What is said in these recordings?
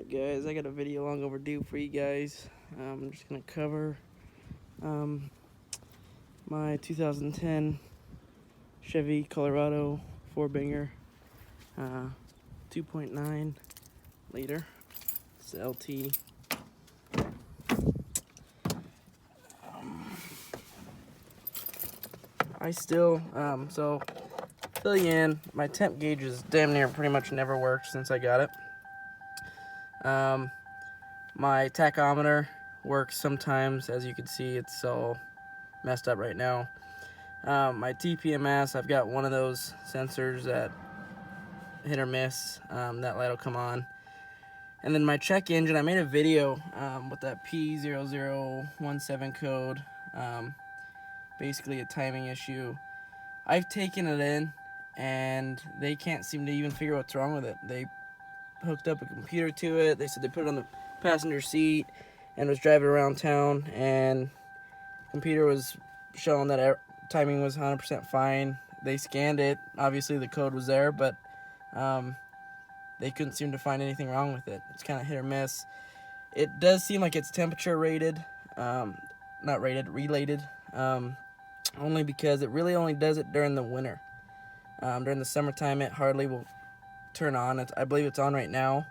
Alright guys, I got a video long overdue for you guys. I'm just going to cover my 2010 Chevy Colorado 4-banger 2.9 liter. It's the LT. So fill you in, my temp gauge is damn near pretty much never worked since I got it. My tachometer works sometimes. As you can see, it's all messed up right now. My TPMS, I've got one of those sensors that hit or miss. That light will come on. And then my check engine, I made a video with that P0017 code. Basically a timing issue. I've taken it in and they can't seem to even figure what's wrong with it. They hooked up a computer to it. They said they put it on the passenger seat and was driving around town, and computer was showing that timing was 100% fine. They scanned it. Obviously the code was there, but they couldn't seem to find anything wrong with it. It's kind of hit or miss. It does seem like it's temperature rated, not rated, related, only because it really only does it during the winter. During the summertime, it hardly will turn on. I believe it's on right now,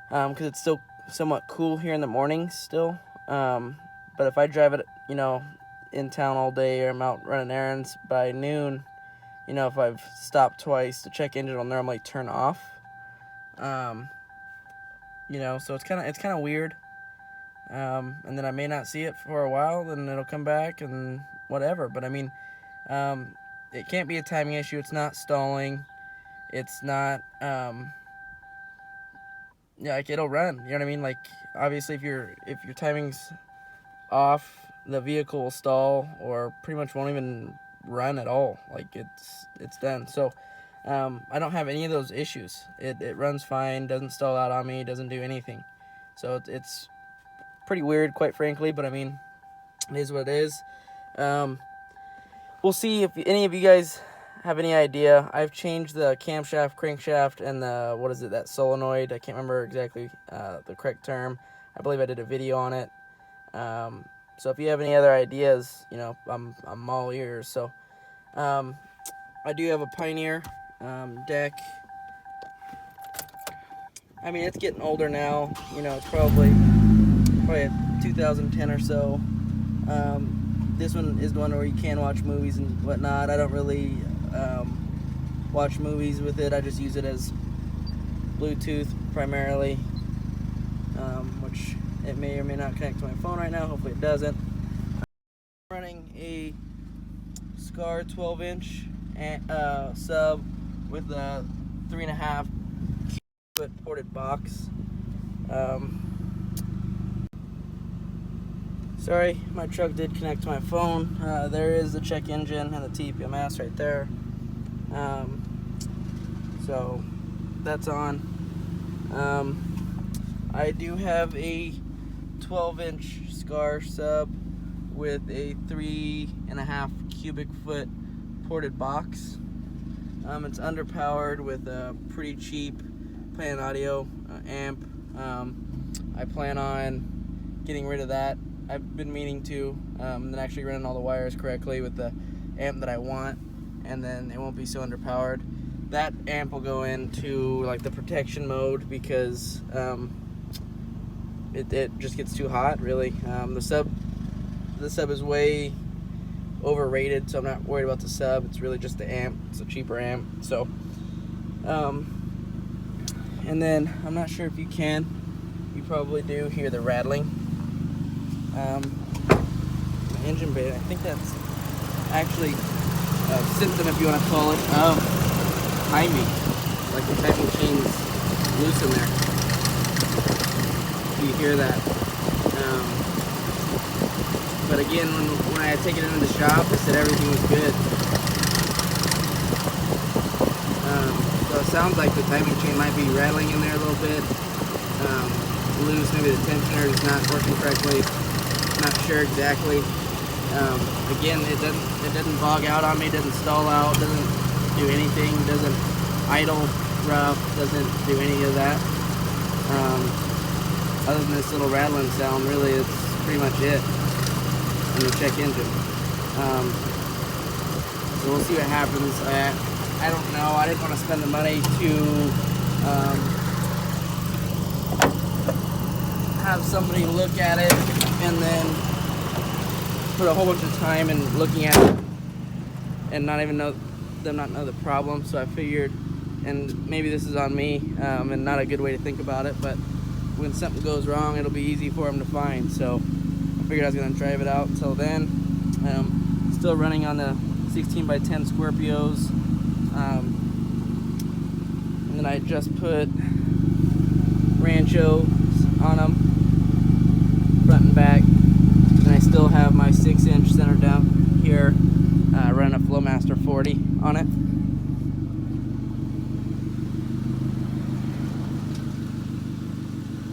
because it's still somewhat cool here in the mornings still. But if I drive it, in town all day, or I'm out running errands, by noon, if I've stopped twice, the check engine will normally turn off. So it's kind of weird. And then I may not see it for a while, then it'll come back and whatever. But I mean, it can't be a timing issue. It's not stalling. It's not, like, it'll run. You know what I mean? Like, obviously, if your timing's off, the vehicle will stall or pretty much won't even run at all. Like, it's done. So, I don't have any of those issues. It runs fine, doesn't stall out on me, doesn't do anything. So it's pretty weird, quite frankly, but I mean, it is what it is. We'll see if any of you guys have any idea. I've changed the camshaft, crankshaft, and that solenoid. I can't remember exactly the correct term. I believe I did a video on it. So if you have any other ideas, I'm all ears. So I do have a Pioneer deck. I mean, it's getting older now. It's probably a 2010 or so. This one is the one where you can watch movies and whatnot. I don't really watch movies with it. I just use it as Bluetooth primarily, which it may or may not connect to my phone right now. Hopefully it doesn't. I'm running a SCAR 12-inch sub with a 3.5 foot ported box. Sorry, my truck did connect to my phone. There is the check engine and the TPMS right there. So that's on. I do have a 12-inch SCAR sub with a 3.5 cubic foot ported box. It's underpowered with a pretty cheap Planet Audio amp. I plan on getting rid of that. I've been meaning to, and then actually running all the wires correctly with the amp that I want, and then it won't be so underpowered. That amp will go into like the protection mode because it just gets too hot, really. The sub is way overrated, so I'm not worried about the sub. It's really just the amp. It's a cheaper amp. So, and then I'm not sure if you probably do hear the rattling. My engine bay, I think that's actually a symptom, if you want to call it, of timing. Like the timing chain's loose in there. You hear that. But again, when I take it into the shop, they said everything was good. So it sounds like the timing chain might be rattling in there a little bit. Loose, maybe the tensioner is not working correctly. Not sure exactly. Again, it doesn't bog out on me, doesn't stall out, doesn't do anything, doesn't idle rough, doesn't do any of that. Other than this little rattling sound, really, it's pretty much it on the check engine. So we'll see what happens. I don't know. I didn't want to spend the money to have somebody look at it and then put a whole bunch of time in looking at it and not even know the problem. So I figured, and maybe this is on me and not a good way to think about it, but when something goes wrong, it'll be easy for them to find. So I figured I was going to drive it out until then. Still running on the 16x10 Scorpios, and then I just put Ranchos on them, front and back, and I still have my 6-inch center down here, running a Flowmaster 40 on it.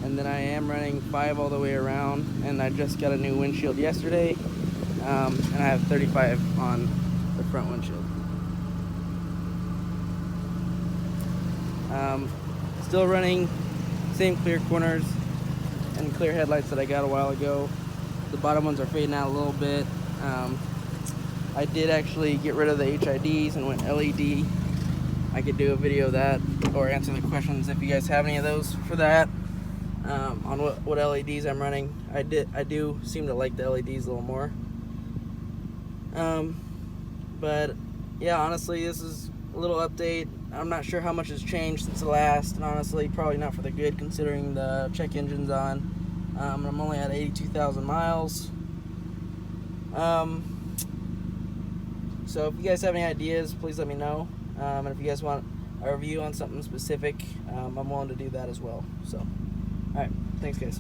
And then I am running 5 all the way around, and I just got a new windshield yesterday, and I have 35 on the front windshield. Still running same clear corners and clear headlights that I got a while ago. The bottom ones are fading out a little bit. I did actually get rid of the HIDs and went LED. I could do a video of that or answer the questions if you guys have any of those for that. On what LEDs I'm running. I do seem to like the LEDs a little more. But yeah, honestly, this is a little update. I'm not sure how much has changed since the last, and honestly, probably not for the good considering the check engine's on. I'm only at 82,000 miles. So if you guys have any ideas, please let me know. And if you guys want a review on something specific, I'm willing to do that as well. So, alright, thanks guys.